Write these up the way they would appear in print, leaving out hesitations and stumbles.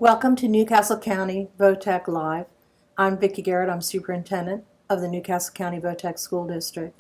Welcome to Newcastle County VOTEC Live. I'm Vicki Garrett. I'm Superintendent of the Newcastle County VOTEC School District.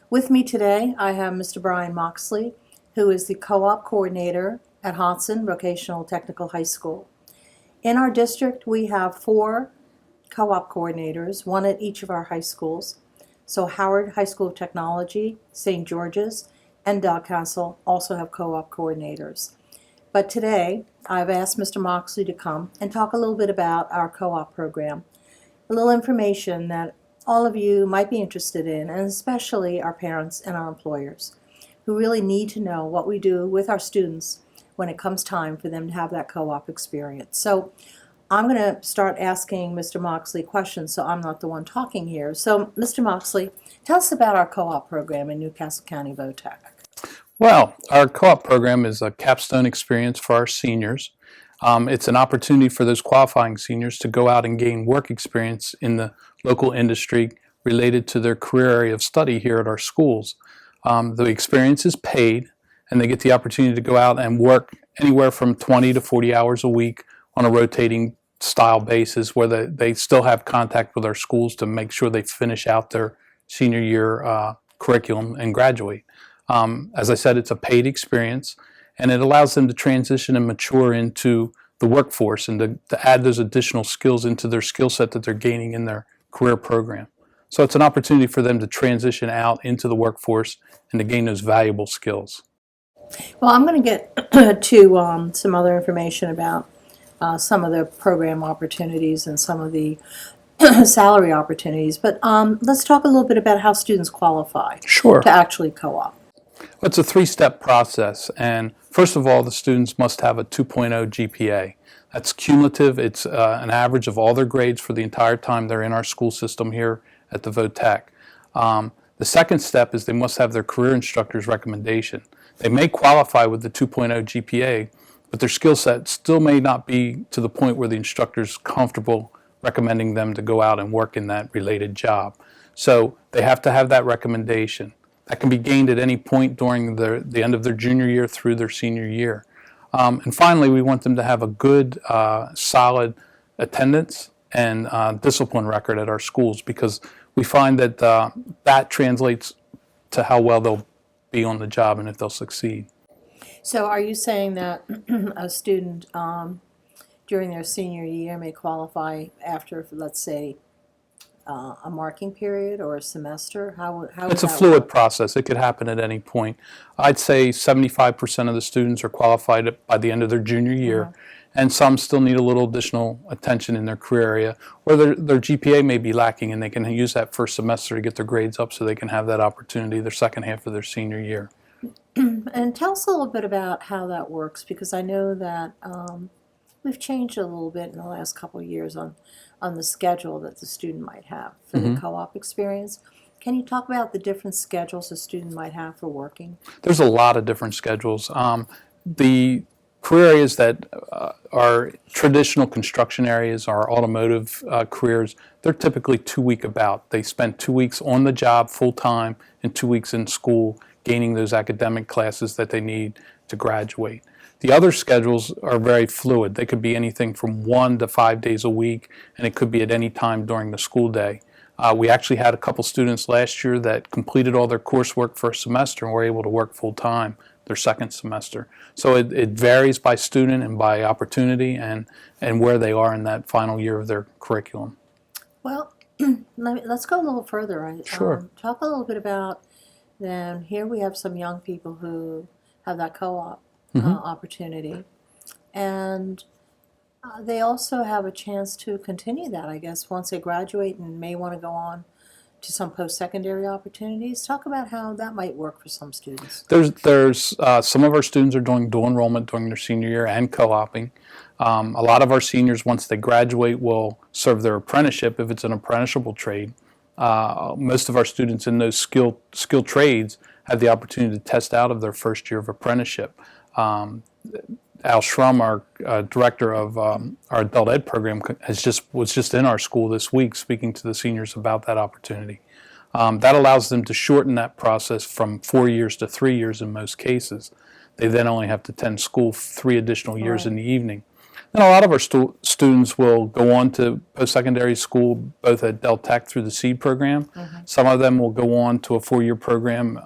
With me today, I have Mr. Bryan Moxley, who is the Co-op Coordinator at Hodson Vocational Technical High School. In our district, we have 4 co-op coordinators, one at each of our high schools. So Howard High School of Technology, St. George's, and Delcastle also have co-op coordinators. But today, I've asked Mr. Moxley to come and talk a little bit about our co-op program, a little information that all of you might be interested in, and especially our parents and our employers, who really need to know what we do with our students when it comes time for them to have that co-op experience. So I'm going to start asking Mr. Moxley questions so I'm not the one talking here. So Mr. Moxley, tell us about our co-op program in Newcastle County VOTEC. Well, our co-op program is a capstone experience for our seniors. It's an opportunity for those qualifying seniors to go out and gain work experience in the local industry related to their career area of study here at our schools. The experience is paid, and they get the opportunity to go out and work anywhere from 20 to 40 hours a week on a rotating style basis where they still have contact with our schools to make sure they finish out their senior year curriculum and graduate. As I said, it's a paid experience, and it allows them to transition and mature into the workforce and to add those additional skills into their skill set that they're gaining in their career program. So it's an opportunity for them to transition out into the workforce and to gain those valuable skills. Well, I'm going to get to some other information about some of the program opportunities and some of the salary opportunities, but let's talk a little bit about how students qualify Sure. to actually co-op. It's a 3-step process, and first of all, the students must have a 2.0 GPA. That's cumulative. It's an average of all their grades for the entire time they're in our school system here at the VOTEC. The second step is they must have their career instructor's recommendation. They may qualify with the 2.0 GPA, but their skill set still may not be to the point where the instructor's comfortable recommending them to go out and work in that related job. So they have to have that recommendation. That can be gained at any point during the end of their junior year through their senior year. And finally, we want them to have a good, solid attendance and discipline record at our schools, because we find that that translates to how well they'll be on the job and if they'll succeed. So are you saying that a student during their senior year may qualify after, let's say, a marking period or a semester? How It's a fluid process. It could happen at any point. I'd say 75% of the students are qualified by the end of their junior year, and some still need a little additional attention in their career area, or their GPA may be lacking, and they can use that first semester to get their grades up so they can have that opportunity their second half of their senior year. And tell us a little bit about how that works, because I know that we've changed a little bit in the last couple of years on the schedule that the student might have for the co-op experience. Can you talk about the different schedules a student might have for working? There's a lot of different schedules. The career areas that are traditional construction areas, our automotive careers, they're typically 2-week about. They spend 2 weeks on the job full-time and 2 weeks in school gaining those academic classes that they need to graduate. The other schedules are very fluid. They could be anything from 1 to 5 days a week, and it could be at any time during the school day. We actually had a couple students last year that completed all their coursework for a semester and were able to work full-time their second semester. So it varies by student and by opportunity and where they are in that final year of their curriculum. Well, let's go a little further. Sure. Talk a little bit about then. Here we have some young people who have that co-op opportunity, and they also have a chance to continue that, I guess, once they graduate and may want to go on to some post-secondary opportunities. Talk about how that might work for some students. There's some of our students are doing dual enrollment during their senior year and co-oping. A lot of our seniors, once they graduate, will serve their apprenticeship if it's an apprenticeship trade. Most of our students in those skilled trades have the opportunity to test out of their first year of apprenticeship. Al Schrum, our director of our adult ed program, was just in our school this week speaking to the seniors about that opportunity. That allows them to shorten that process from 4 years to 3 years in most cases. They then only have to attend school 3 additional years in the evening. And a lot of our students will go on to post-secondary school, both at Del Tech through the SEED program. Some of them will go on to a 4-year program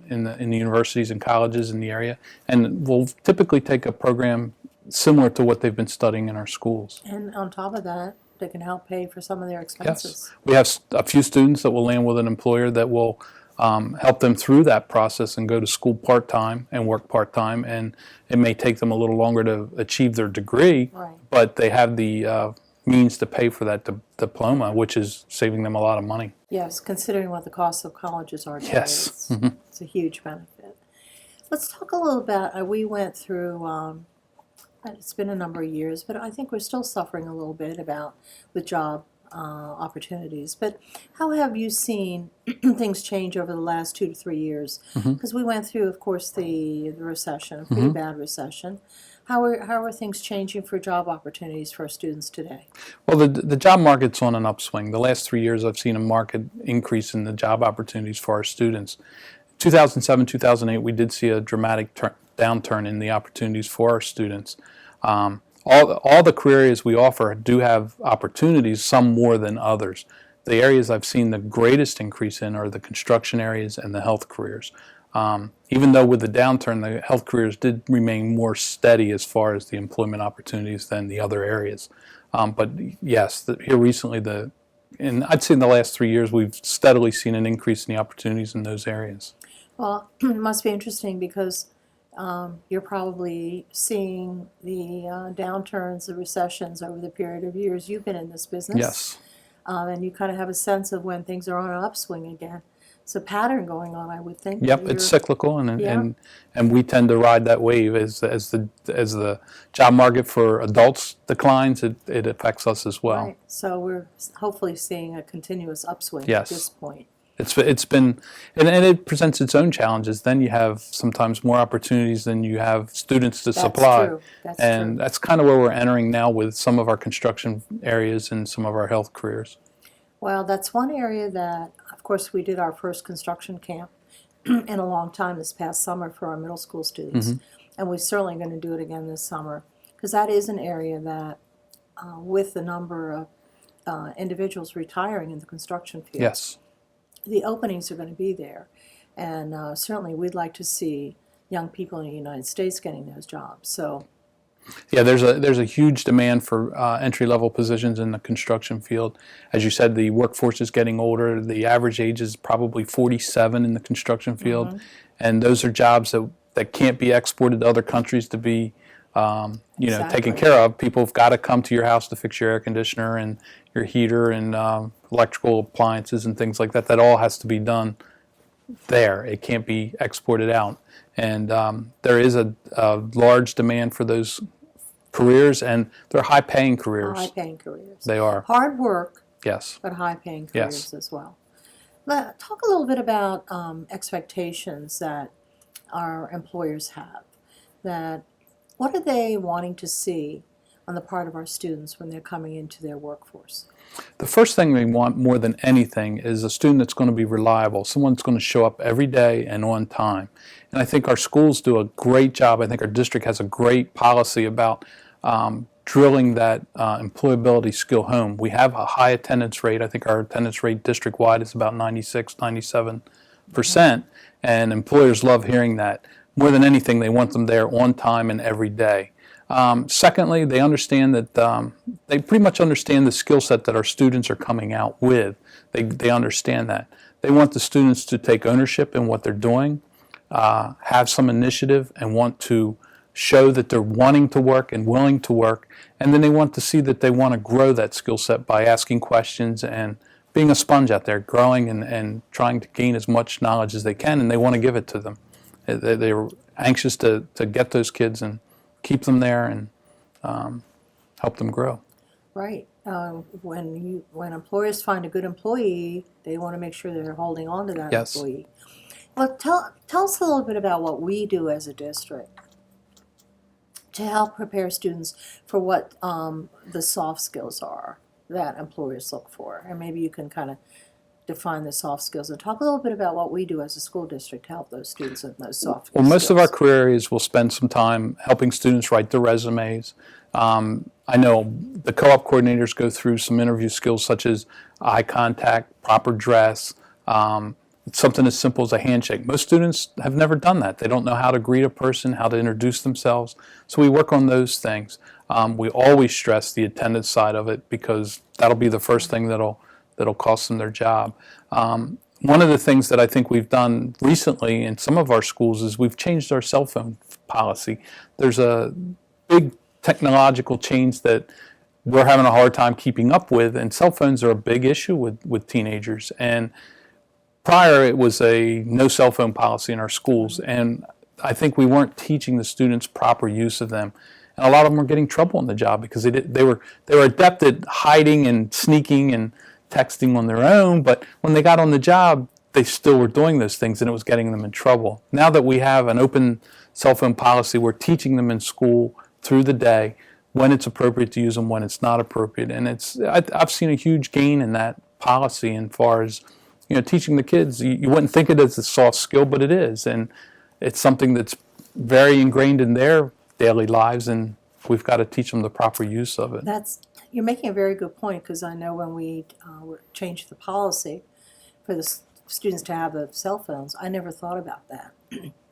in the universities and colleges in the area, and will typically take a program similar to what they've been studying in our schools. And on top of that, they can help pay for some of their expenses. Yes, we have a few students that will land with an employer that will help them through that process and go to school part-time and work part-time, and it may take them a little longer to achieve their degree, Right. but they have the means to pay for that diploma, which is saving them a lot of money. Yes, considering what the cost of colleges are today, Yes. it's a huge benefit. Let's talk a little about, we went through, it's been a number of years, but I think we're still suffering a little bit with job opportunities. But how have you seen things change over the last 2 to 3 years? Because we went through, of course, the recession, a pretty bad recession. How are things changing for job opportunities for our students today? Well, the job market's on an upswing. The last 3 years I've seen a market increase in the job opportunities for our students. 2007, 2008, we did see a dramatic downturn in the opportunities for our students. All the career areas we offer do have opportunities, some more than others. The areas I've seen the greatest increase in are the construction areas and the health careers. Even though with the downturn, the health careers did remain more steady as far as the employment opportunities than the other areas. But yes, here recently, and I'd say in the last 3 years, we've steadily seen an increase in the opportunities in those areas. Well, it must be interesting because you're probably seeing the downturns, the recessions over the period of years you've been in this business. Yes. And you kind of have a sense of when things are on an upswing again. It's a pattern going on, I would think. Yep, it's cyclical, and we tend to ride that wave as the job market for adults declines. It affects us as well. Right. So we're hopefully seeing a continuous upswing at Yes. this point. It's been, and it presents its own challenges. Then you have sometimes more opportunities than you have students to supply. True. That's And true. that's kind of where we're entering now with some of our construction areas and some of our health careers. Well, that's one area that, of course, we did our first construction camp in a long time this past summer for our middle school students. And we're certainly going to do it again this summer because that is an area that, with the number of individuals retiring in the construction field, Yes. the openings are going to be there. And certainly we'd like to see young people in the United States getting those jobs. So Yeah, there's a huge demand for entry-level positions in the construction field. As you said, the workforce is getting older. The average age is probably 47 in the construction field, and those are jobs that can't be exported to other countries to be taken care of. People have got to come to your house to fix your air conditioner and your heater and electrical appliances and things like that. That all has to be done there. It can't be exported out. And there is a large demand for those careers, and they're high-paying careers. high-paying careers. They are. Hard work, Yes. but high-paying Yes. careers as well. Talk a little bit about expectations that our employers have. What are they wanting to see on the part of our students when they're coming into their workforce? The first thing we want more than anything is a student that's going to be reliable, someone that's going to show up every day and on time. And I think our schools do a great job. I think our district has a great policy about drilling that employability skill home. We have a high attendance rate. I think our attendance rate district-wide is about 96, 97%, and employers love hearing that. More than anything, they want them there on time and every day. Secondly, they understand that they pretty much understand the skill set that our students are coming out with. They understand that. They want the students to take ownership in what they're doing, have some initiative, and want to show that they're wanting to work and willing to work. And then they want to see that they want to grow that skill set by asking questions and being a sponge out there, growing and trying to gain as much knowledge as they can, and they want to give it to them. They're anxious to get those kids and keep them there and help them grow. Right. When employers find a good employee, they want to make sure they're holding on to that Yes. employee. Well, tell us a little bit about what we do as a district to help prepare students for what the soft skills are that employers look for. And maybe you can kind of define the soft skills, and talk a little bit about what we do as a school district to help those students with those soft skills. Well, most of our career areas will spend some time helping students write their resumes. I know the co-op coordinators go through some interview skills such as eye contact, proper dress, something as simple as a handshake. Most students have never done that. They don't know how to greet a person, how to introduce themselves. So we work on those things. We always stress the attendance side of it because that'll be the first thing that'll cost them their job. One of the things that I think we've done recently in some of our schools is we've changed our cell phone policy. There's a big technological change that we're having a hard time keeping up with, and cell phones are a big issue with teenagers. And prior, it was a no cell phone policy in our schools, and I think we weren't teaching the students proper use of them. And a lot of them were getting trouble on the job because they were adept at hiding and sneaking and texting on their own, but when they got on the job, they still were doing those things, and it was getting them in trouble. Now that we have an open cell phone policy, we're teaching them in school through the day when it's appropriate to use them, when it's not appropriate, and I've seen a huge gain in that policy as far as teaching the kids. You wouldn't think it as a soft skill, but it is, and it's something that's very ingrained in their daily lives, and we've got to teach them the proper use of it. You're making a very good point, because I know when we changed the policy for the students to have the cell phones, I never thought about that,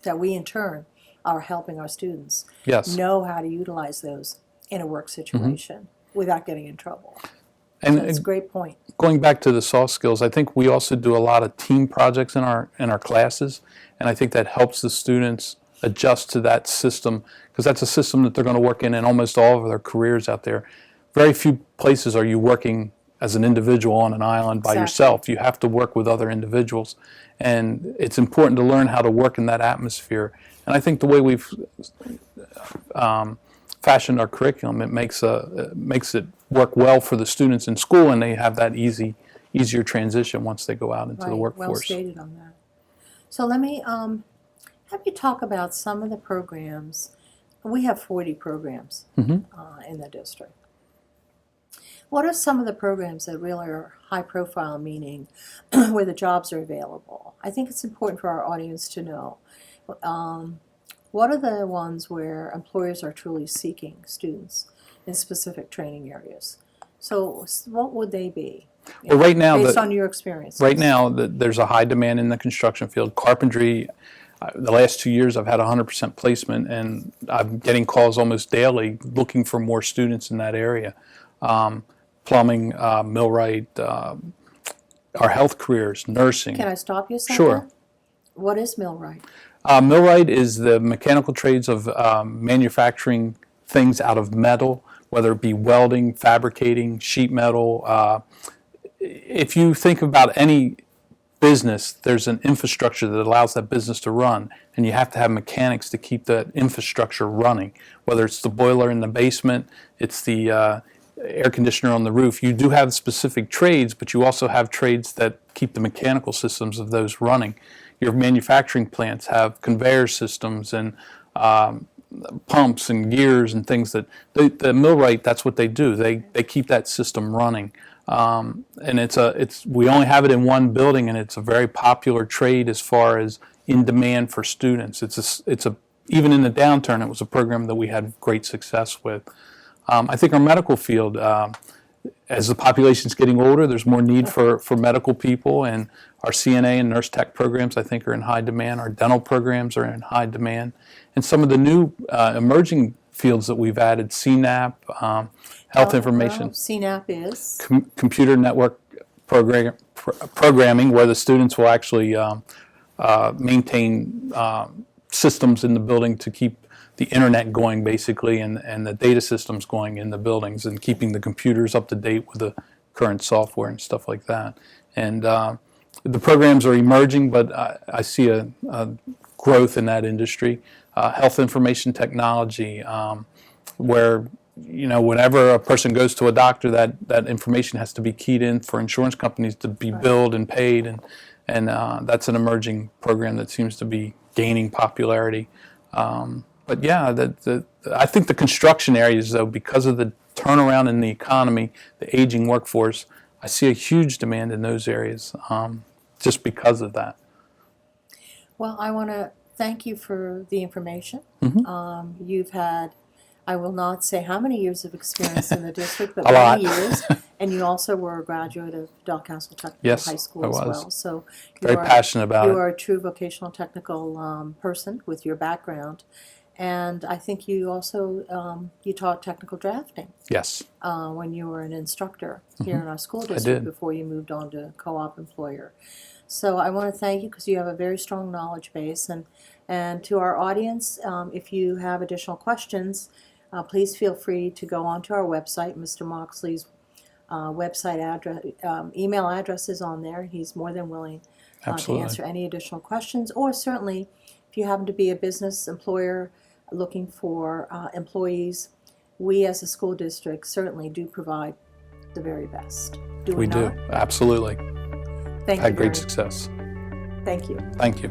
that we in turn are helping our students know how to utilize those in a work situation without getting in trouble. And that's a great point. Going back to the soft skills, I think we also do a lot of team projects in our classes, and I think that helps the students adjust to that system, because that's a system that they're going to work in almost all of their careers out there. Very few places are you working as an individual on an island by yourself. You have to work with other individuals, and it's important to learn how to work in that atmosphere. And I think the way we've fashioned our curriculum, it makes it work well for the students in school, and they have that easier transition once they go out into the workforce. Well stated on that. So let me have you talk about some of the programs. We have 40 programs in the district. What are some of the programs that really are high profile, meaning where the jobs are available? I think it's important for our audience to know. What are the ones where employers are truly seeking students in specific training areas? So what would they be? Well, right now, based on your experience. Right now, there's a high demand in the construction field. Carpentry, the last 2 years I've had 100% placement, and I'm getting calls almost daily looking for more students in that area. Plumbing, millwright, our health careers, nursing. Can I stop you a second? Sure. What is millwright? Millwright is the mechanical trades of manufacturing things out of metal, whether it be welding, fabricating, sheet metal. If you think about any business, there's an infrastructure that allows that business to run, and you have to have mechanics to keep that infrastructure running, whether it's the boiler in the basement, it's the air conditioner on the roof. You do have specific trades, but you also have trades that keep the mechanical systems of those running. Your manufacturing plants have conveyor systems and pumps and gears and things that the millwright, that's what they do. They keep that system running. And we only have it in one building, and it's a very popular trade as far as in demand for students. Even in the downturn, it was a program that we had great success with. I think our medical field, as the population's getting older, there's more need for medical people, and our CNA and nurse tech programs, I think, are in high demand. Our dental programs are in high demand. And some of the new emerging fields that we've added, CNAP, health information. CNAP is? Computer network programming, where the students will actually maintain systems in the building to keep the internet going, basically, and the data systems going in the buildings, and keeping the computers up to date with the current software and stuff like that. And the programs are emerging, but I see a growth in that industry. Health information technology, where whenever a person goes to a doctor, that information has to be keyed in for insurance companies to be billed and paid, and that's an emerging program that seems to be gaining popularity. But yeah, I think the construction areas, though, because of the turnaround in the economy, the aging workforce, I see a huge demand in those areas just because of that. Well, I want to thank you for the information. Mm-hmm. You've had, I will not say how many years of experience in the district, but A many lot. years. And you also were a graduate of Dalcastle Technical Yes, High School I as was. well. So you Very are, passionate about you it. are a true vocational technical person with your background. And I think you also, you taught technical drafting Yes, when you were an instructor here in our school district did. before you moved on to co-op employer. So I want to thank you because you have a very strong knowledge base. And to our audience, if you have additional questions, please feel free to go onto our website. Mr. Moxley's website address, email address is on there. He's more than willing to Absolutely. answer any additional questions. Or certainly, if you happen to be a business employer looking for employees, we as a school district certainly do provide the very best. Do we We do. not? Absolutely. Thank you. Had great success. Thank you. Thank you.